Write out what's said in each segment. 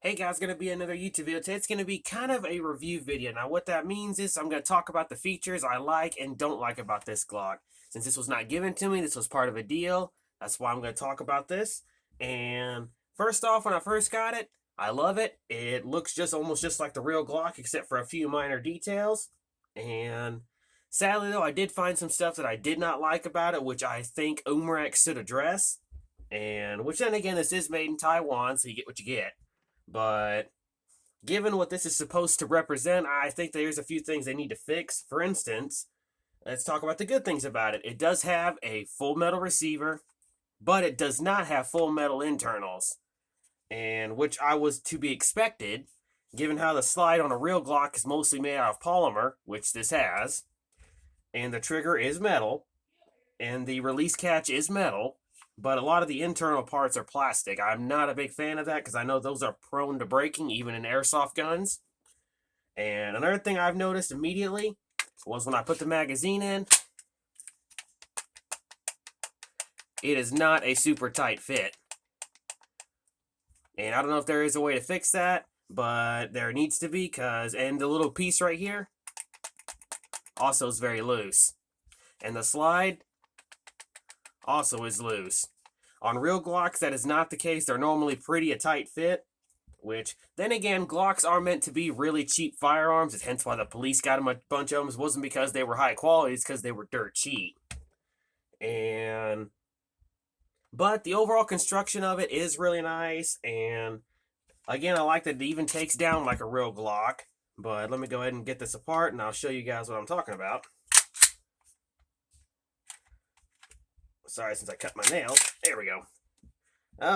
Hey guys, going to be another YouTube video. Today it's going to be kind of a review video. Now what that means is I'm going to talk about the features I like and don't like about this Glock. Since this was not given to me, this was part of a deal. That's why I'm going to talk about this. And first off, when I first got it, I love it. It looks almost just like the real Glock except for a few minor details. And sadly though, I did find some stuff that I did not like about it, which I think Umarex should address. And which then again, this is made in Taiwan, so you get what you get. But given what this is supposed to represent, I think there's a few things they need to fix. For instance, let's talk about the good things about it. It does have a full metal receiver, but it does not have full metal internals, and which I was to be expected, given how the slide on a real Glock is mostly made out of polymer, which this has, and the trigger is metal, and the release catch is metal. But a lot of the internal parts are plastic. I'm not a big fan of that because I know those are prone to breaking, even in airsoft guns. And another thing I've noticed immediately was when I put the magazine in, it is not a super tight fit. And I don't know if there is a way to fix that, but there needs to be, and the little piece right here also is very loose. And the slide also is loose. On real Glocks, that is not the case. They're normally pretty a tight fit, which, then again, Glocks are meant to be really cheap firearms. It's hence why the police got them a bunch of them. It wasn't because they were high quality, it's because they were dirt cheap. But the overall construction of it is really nice, and again, I like that it even takes down like a real Glock. But let me go ahead and get this apart, and I'll show you guys what I'm talking about. Sorry, since I cut my nails. There we go.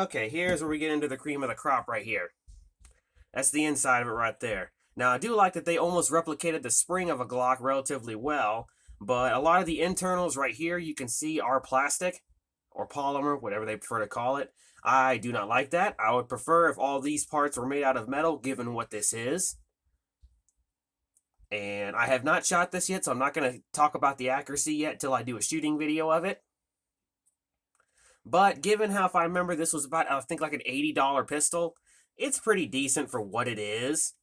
Okay, here's where we get into the cream of the crop right here. That's the inside of it right there. Now, I do like that they almost replicated the spring of a Glock relatively well, but a lot of the internals right here you can see are plastic or polymer, whatever they prefer to call it. I do not like that. I would prefer if all these parts were made out of metal, given what this is. And I have not shot this yet, so I'm not going to talk about the accuracy yet till I do a shooting video of it. But given how, if I remember, this was about, I think, like an $80 pistol, it's pretty decent for what it is.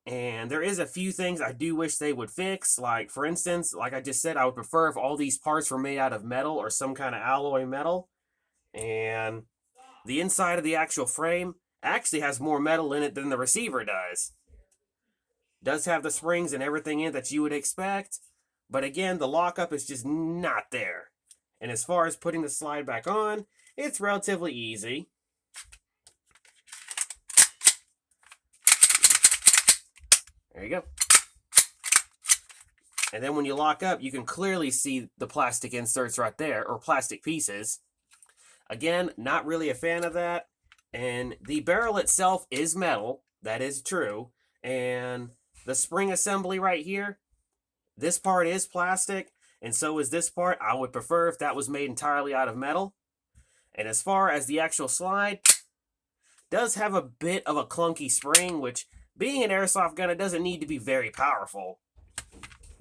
And there is a few things I do wish they would fix. Like, for instance, like I just said, I would prefer if all these parts were made out of metal or some kind of alloy metal. And the inside of the actual frame actually has more metal in it than the receiver does. Does have the springs and everything in it that you would expect. But again, the lockup is just not there. And as far as putting the slide back on, it's relatively easy. There you go. And then when you lock up, you can clearly see the plastic inserts right there, or plastic pieces. Again, not really a fan of that. And the barrel itself is metal. That is true. And the spring assembly right here, this part is plastic. And so is this part. I would prefer if that was made entirely out of metal. And as far as the actual slide, does have a bit of a clunky spring, which, being an airsoft gun, it doesn't need to be very powerful.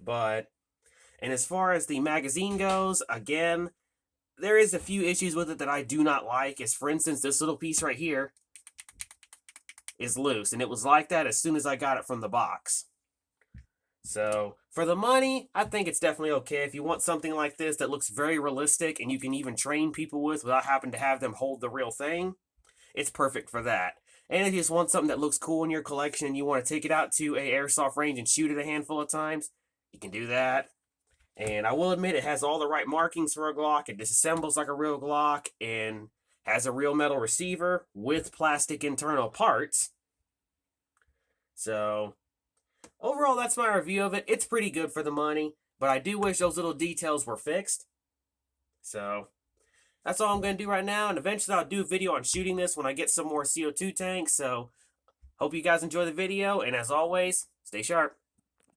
And as far as the magazine goes, again, there is a few issues with it that I do not like. As for instance, this little piece right here is loose. And it was like that as soon as I got it from the box. So, for the money, I think it's definitely okay. If you want something like this that looks very realistic and you can even train people with without having to have them hold the real thing, it's perfect for that. And if you just want something that looks cool in your collection and you want to take it out to a airsoft range and shoot it a handful of times, you can do that. And I will admit it has all the right markings for a Glock. It disassembles like a real Glock and has a real metal receiver with plastic internal parts. So overall, that's my review of it. It's pretty good for the money, but I do wish those little details were fixed. So that's all I'm going to do right now, and eventually I'll do a video on shooting this when I get some more CO2 tanks. So hope you guys enjoy the video, and as always, stay sharp.